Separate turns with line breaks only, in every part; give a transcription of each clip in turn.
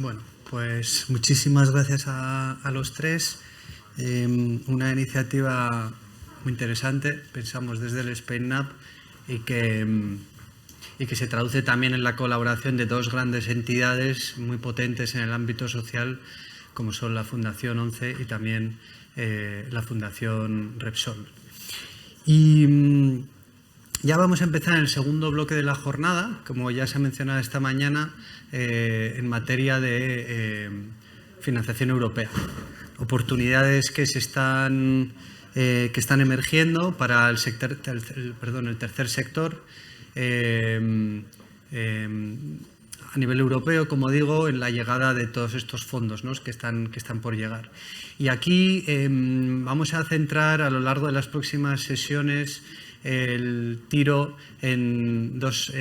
Bueno, pues muchísimas gracias a los tres. Una iniciativa muy interesante, pensamos desde el SpainNAB, y que se traduce también en la colaboración de dos grandes entidades muy potentes en el ámbito social, como son la Fundación 11 y también la Fundación Repsol. Y ya vamos a empezar en el segundo bloque de la jornada, como ya se ha mencionado esta mañana, en materia de financiación europea. Oportunidades que están emergiendo para el tercer sector a nivel europeo, como digo, en la llegada de todos estos fondos, ¿no?, que están por llegar. Y aquí vamos a centrar a lo largo de las próximas sesiones el tiro en dos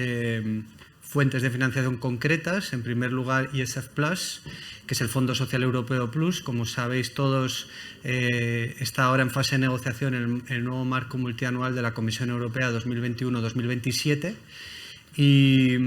fuentes de financiación concretas. En primer lugar, ESF Plus, que es el Fondo Social Europeo Plus. Como sabéis todos, está ahora en fase de negociación el nuevo marco multianual de la Comisión Europea 2021-2027 y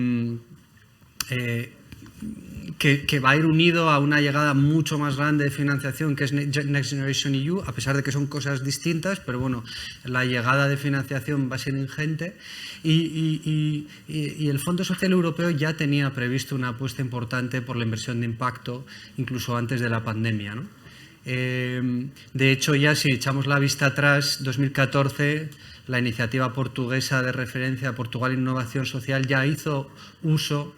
que va a ir unido a una llegada mucho más grande de financiación, que es Next Generation EU, a pesar de que son cosas distintas, pero bueno, la llegada de financiación va a ser ingente. Y el Fondo Social Europeo ya tenía previsto una apuesta importante por la inversión de impacto, incluso antes de la pandemia, ¿no? De hecho, ya si echamos la vista atrás, 2014, la iniciativa portuguesa de referencia Portugal Innovación Social ya hizo uso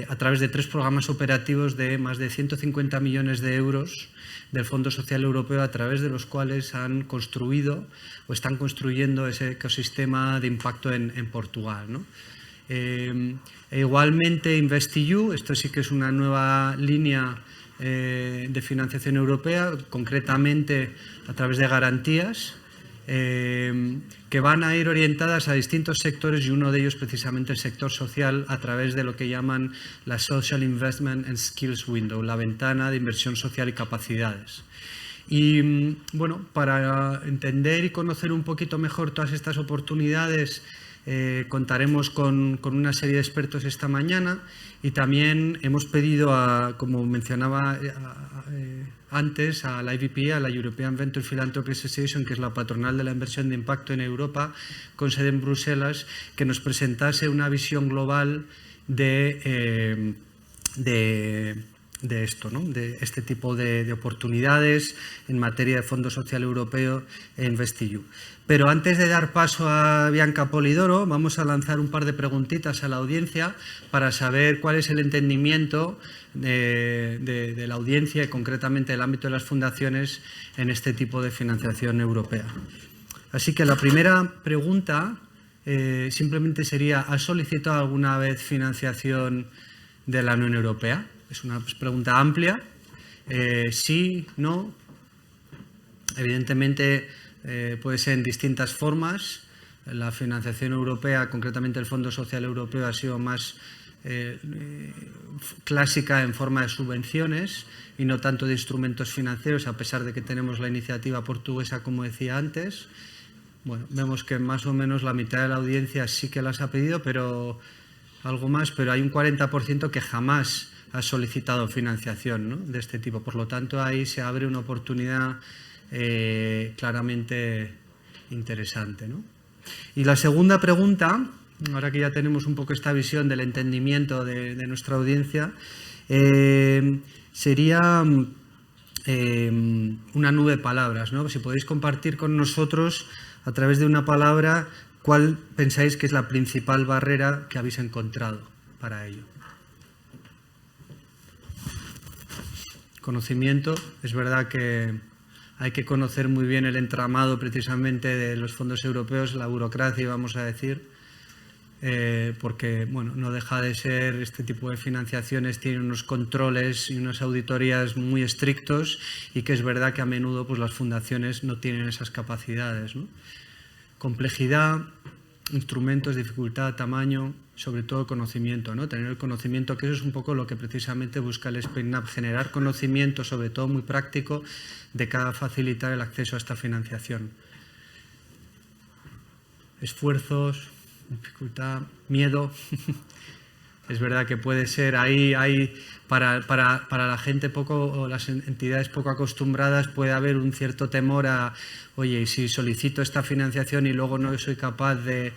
a través de 3 programas operativos de más de 150 millones de euros del Fondo Social Europeo, a través de los cuales han construido o están construyendo ese ecosistema de impacto en Portugal, ¿no? Igualmente InvestEU, esto sí que es una nueva línea de financiación europea, concretamente a través de garantías, que van a ir orientadas a distintos sectores, y uno de ellos precisamente el sector social, a través de lo que llaman la Social Investment and Skills Window, la ventana de inversión social y capacidades. Y bueno, para entender y conocer un poquito mejor todas estas oportunidades, contaremos con una serie de expertos esta mañana, y también hemos pedido, como mencionaba antes, a la EVP, a la European Venture Philanthropy Association, que es la patronal de la inversión de impacto en Europa, con sede en Bruselas, que nos presentase una visión global de esto, ¿no?, de este tipo de oportunidades en materia de Fondo Social Europeo e InvestEU. Pero antes de dar paso a Bianca Polidoro, vamos a lanzar un par de preguntitas a la audiencia para saber cuál es el entendimiento de la audiencia y concretamente del ámbito de las fundaciones en este tipo de financiación europea. Así que la primera pregunta simplemente sería: ¿has solicitado alguna vez financiación de la Unión Europea? Es una pregunta amplia. Sí, no. Evidentemente puede ser en distintas formas. La financiación europea, concretamente el Fondo Social Europeo, ha sido más clásica en forma de subvenciones y no tanto de instrumentos financieros, a pesar de que tenemos la iniciativa portuguesa, como decía antes. Bueno, vemos que más o menos la mitad de la audiencia sí que las ha pedido, pero algo más, pero hay un 40% que jamás ha solicitado financiación, ¿no?, de este tipo. Por lo tanto, ahí se abre una oportunidad claramente interesante, ¿no? Y la segunda pregunta, ahora que ya tenemos un poco esta visión del entendimiento de nuestra audiencia, sería una nube de palabras, ¿no? Si podéis compartir con nosotros, a través de una palabra, cuál pensáis que es la principal barrera que habéis encontrado para ello. Conocimiento. Es verdad que hay que conocer muy bien el entramado precisamente de los fondos europeos, la burocracia, vamos a decir, porque bueno, no deja de ser, este tipo de financiaciones tienen unos controles y unas auditorías muy estrictos, y que es verdad que a menudo pues, las fundaciones no tienen esas capacidades, ¿no? Complejidad, instrumentos, dificultad, tamaño, sobre todo conocimiento, ¿no? Tener el conocimiento, que eso es un poco lo que precisamente busca el SpainNAB, generar conocimiento, sobre todo muy práctico, de cara a facilitar el acceso a esta financiación. Esfuerzos, dificultad, miedo. Es verdad que puede ser ahí para la gente o las entidades poco acostumbradas puede haber un cierto temor a, oye, si solicito esta financiación y luego no soy capaz de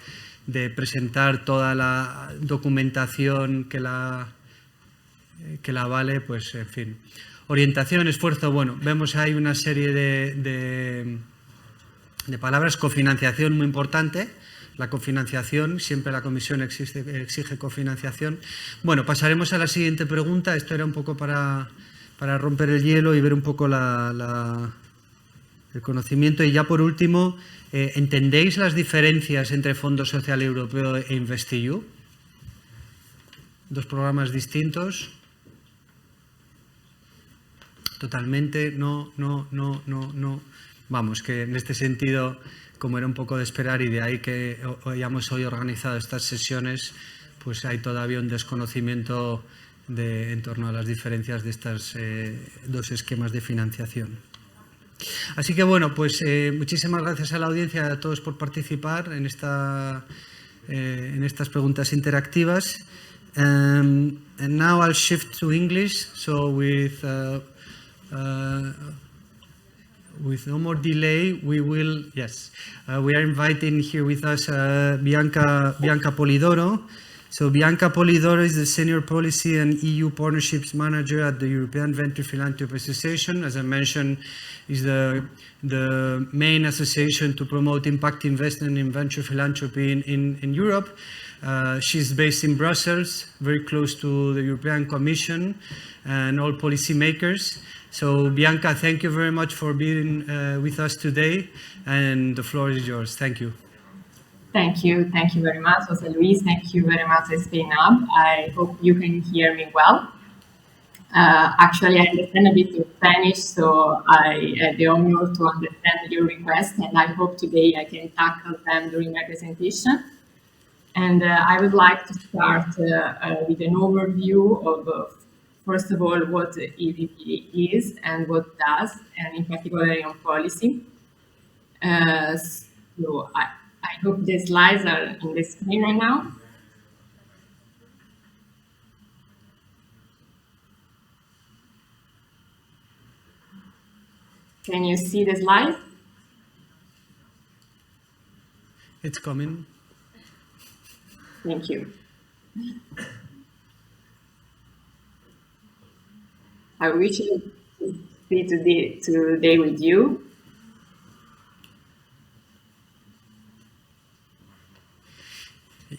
presentar toda la documentación que la vale, pues en fin. Orientación, esfuerzo, bueno, vemos ahí una serie de palabras. Cofinanciación, muy importante. La cofinanciación, siempre la Comisión exige cofinanciación. Bueno, pasaremos a la siguiente pregunta. Esto era un poco para romper el hielo y ver un poco el conocimiento. Y ya por último, ¿entendéis las diferencias entre Fondo Social Europeo e InvestEU? Dos programas distintos. Totalmente, no. Vamos, que en este sentido, como era un poco de esperar y de ahí que hayamos hoy organizado estas sesiones, pues hay todavía un desconocimiento en torno a las diferencias de estos dos esquemas de financiación. Así que bueno, pues muchísimas gracias a la audiencia y a todos por participar en estas preguntas interactivas. And now I'll shift to English, so with no more delay, we are inviting here with us Bianca Polidoro. So Bianca Polidoro is the Senior Policy and EU Partnerships Manager at the European Venture Philanthropy Association. As I mentioned, is the main association to promote impact investment in venture philanthropy in Europe. She's based in Brussels, very close to the European Commission and all policymakers. So, Bianca, thank you very much for being with us today, and the floor is yours. Thank you.
Thank you very much, Jose Luis. Thank you very much, SpainNAB. I hope you can hear me well. Actually, I understand a bit of Spanish, so I had the honor to understand your request, and I hope today I can tackle them during my presentation. And I would like to start with an overview of first of all, what EVP is and what does, and in particular on policy. So I hope the slides are on the screen right now. Can you see the slides?
It's coming.
Thank you. I wish to be today with you.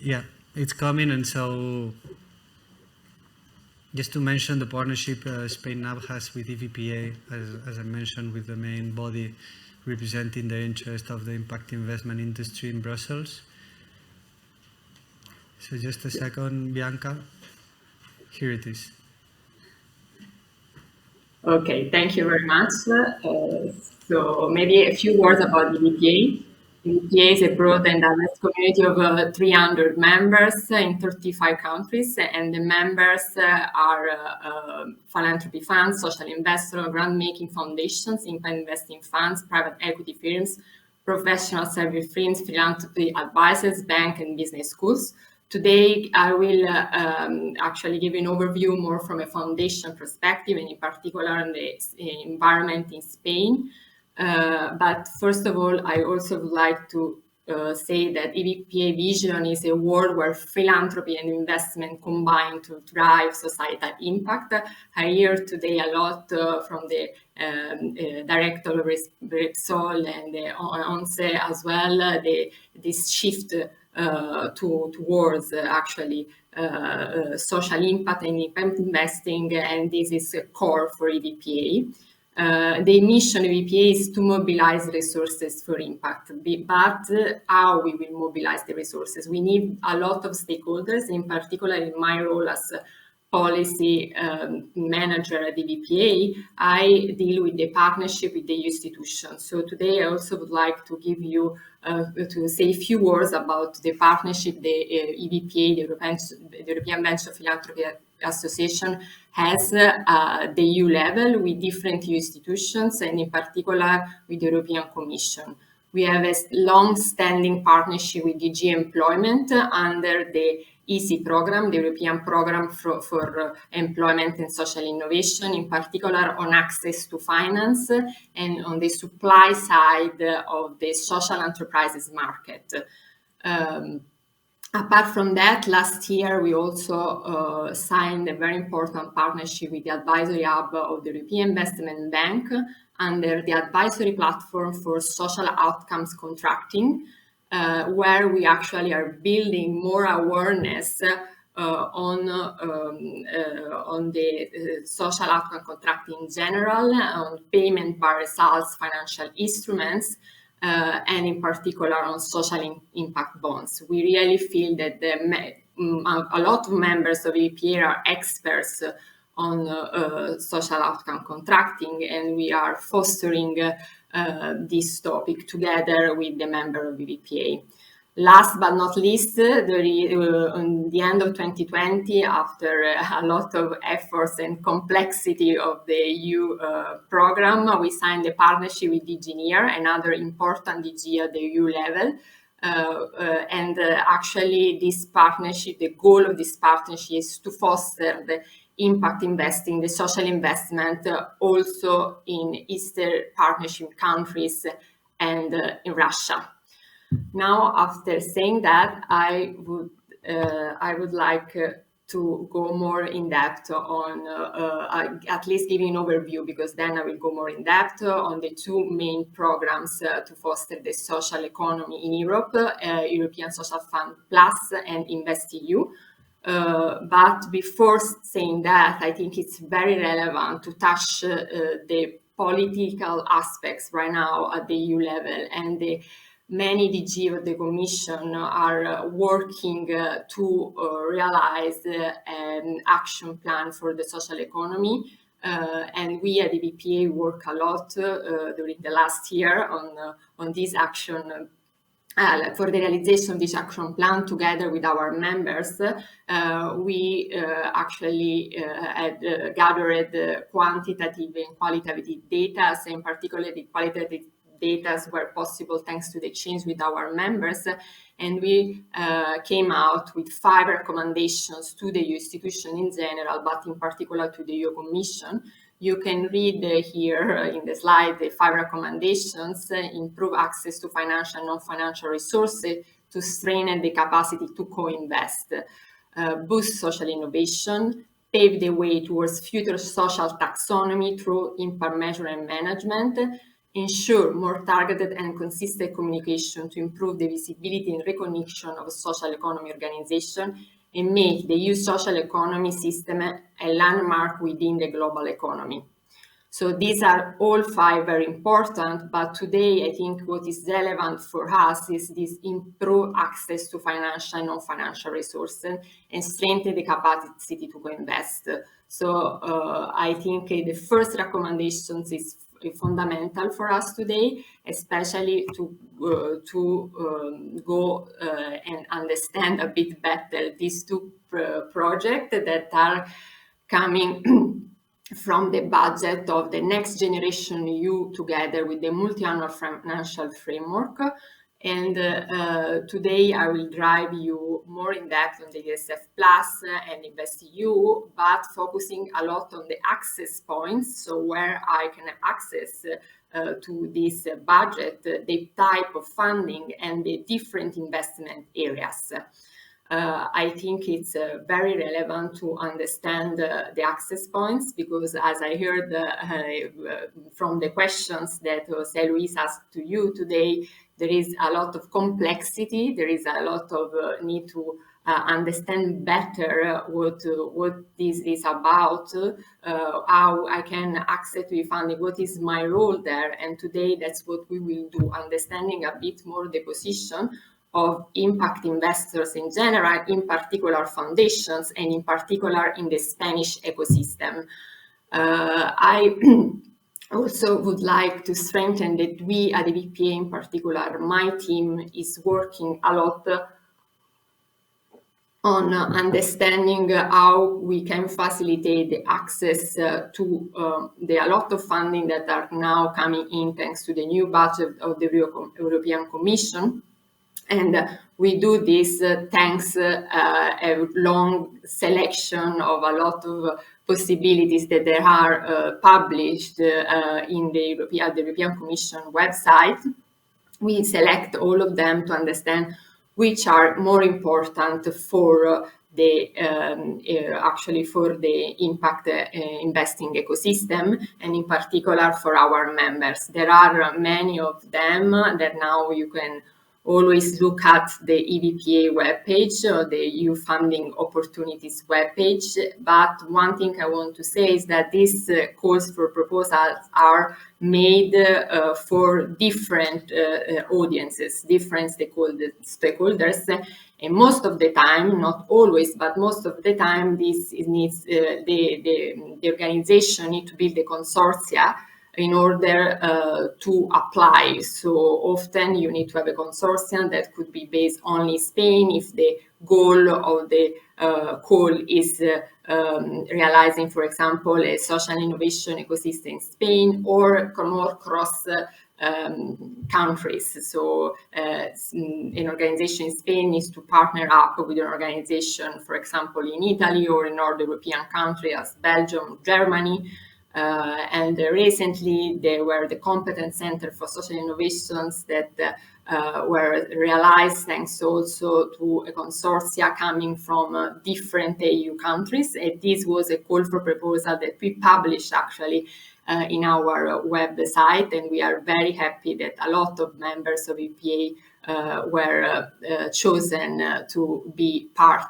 Yeah, it's coming, and so just to mention the partnership SpainNAB has with EVPA, as I mentioned, with the main body representing the interest of the impact investment industry in Brussels. So just a second, Bianca. Here it is.
Okay, thank you very much. So maybe a few words about the EVPA. The EVPA is a broad and diverse community of 300 members in 35 countries, and the members are philanthropy funds, social investors, grant-making foundations, impact investing funds, private equity firms, professional service firms, philanthropy advisors, bank and business schools. Today, I will actually give an overview more from a foundation perspective, and in particular on the environment in Spain. But first of all, I also would like to say that EVPA vision is a world where philanthropy and investment combine to drive societal impact. I hear today a lot from the director Repsol and ONCE as well, this shift towards actually social impact and impact investing, and this is a core for EVPA. The mission of EVPA is to mobilize resources for impact, but how we will mobilize the resources? We need a lot of stakeholders, in particular in my role as policy manager at EVPA, I deal with the partnership with the institutions. So today I also would like to give you, to say a few words about the partnership the EVPA, the European Venture Philanthropy Association, has at the EU level with different institutions, and in particular with the European Commission. We have a long-standing partnership with DG Employment under the EC program, the European program for employment and social innovation, in particular on access to finance and on the supply side of the social enterprises market. Apart from that, last year we also signed a very important partnership with the advisory hub of the European Investment Bank under the advisory platform for social outcomes contracting, where we actually are building more awareness on the social outcome contracting in general, on payment by results, financial instruments, and in particular on social impact bonds. We really feel that a lot of members of EPA are experts on social outcome contracting, and we are fostering this topic together with the member of the EPA. Last but not least, on the end of 2020, after a lot of efforts and complexity of the EU program, we signed a partnership with DG NEAR, another important DG at the EU level. Actually, this partnership, the goal of this partnership is to foster the impact investing, the social investment, also in Eastern Partnership countries and in Russia. Now, after saying that, I would like to go more in depth on, at least giving an overview, because then I will go more in depth on the two main programs to foster the social economy in Europe, European Social Fund Plus and InvestEU. But before saying that, I think it's very relevant to touch the political aspects right now at the EU level, and the many DG of the Commission are working to realize an action plan for the social economy. And we at the BPA work a lot during the last year on this action for the realization of this action plan together with our members. We actually had gathered quantitative and qualitative data, in particular the qualitative data were possible thanks to the exchange with our members, and we came out with 5 recommendations to the EU institution in general, but in particular to the EU Commission. You can read here in the slide the 5 recommendations: improve access to financial and non-financial resources to strengthen the capacity to co-invest, boost social innovation, pave the way towards future social taxonomy through impact measurement and management, ensure more targeted and consistent communication to improve the visibility and recognition of social economy organization, and make the EU social economy system a landmark within the global economy. So these are all 5 very important, but today I think what is relevant for us is this improve access to financial and non-financial resources and strengthen the capacity to co-invest. So I think the first recommendations is fundamental for us today, especially to go and understand a bit better these 2 projects that are coming from the budget of the Next Generation EU together with the multi-annual financial framework. And today I will drive you more in depth on the ESF Plus and InvestEU, but focusing a lot on the access points, so where I can access to this budget, the type of funding and the different investment areas. I think it's very relevant to understand the access points, because as I heard from the questions that José Luis asked to you today, there is a lot of complexity, there is a lot of need to understand better what this is about, how I can access to the funding, what is my role there. And today that's what we will do, understanding a bit more the position of impact investors in general, in particular foundations, and in particular in the Spanish ecosystem. I also would like to strengthen that we at the BPA, in particular, my team is working a lot on understanding how we can facilitate the access to a lot of funding that are now coming in thanks to the new budget of the European Commission. And we do this thanks a long selection of a lot of possibilities that they are published in the European Commission website. We select all of them to understand which are more important for the actually for the impact investing ecosystem, and in particular for our members. There are many of them that now you can always look at the EVPA webpage or the EU Funding Opportunities webpage. But one thing I want to say is that these calls for proposals are made for different audiences, different stakeholders. And most of the time, not always, but most of the time, this needs the organization need to build a consortia in order to apply. So often you need to have a consortium that could be based only in Spain if the goal of the call is realizing, for example, a social innovation ecosystem in Spain or more cross countries. So an organization in Spain needs to partner up with an organization, for example, in Italy or in North European countries as Belgium, Germany. And recently there were the Competence Center for Social Innovations that were realized thanks also to a consortia coming from different EU countries. And this was a call for proposal that we published actually in our website, and we are very happy that a lot of members of EPA were chosen to be part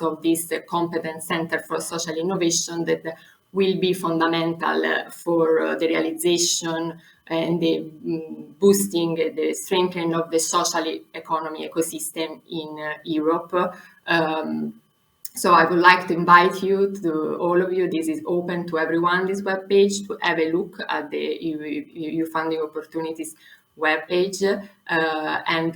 of this Competence Center for Social Innovation that will be fundamental for the realization and the boosting, the strengthening of the social economy ecosystem in Europe. So I would like to invite you, to all of you, this is open to everyone, this webpage, to have a look at the EU Funding Opportunities webpage. And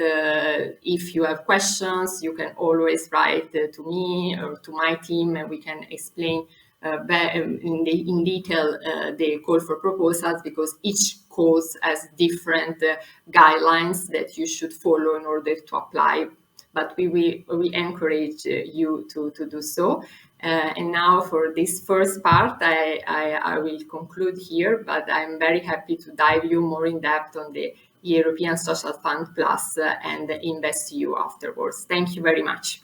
if you have questions, you can always write to me or to my team, and we can explain in detail the call for proposals, because each cause has different guidelines that you should follow in order to apply. But we encourage you to do so. And now for this first part, I will conclude here, but I'm very happy to dive you more in depth on the European Social Fund Plus and the InvestEU afterwards. Thank you very much.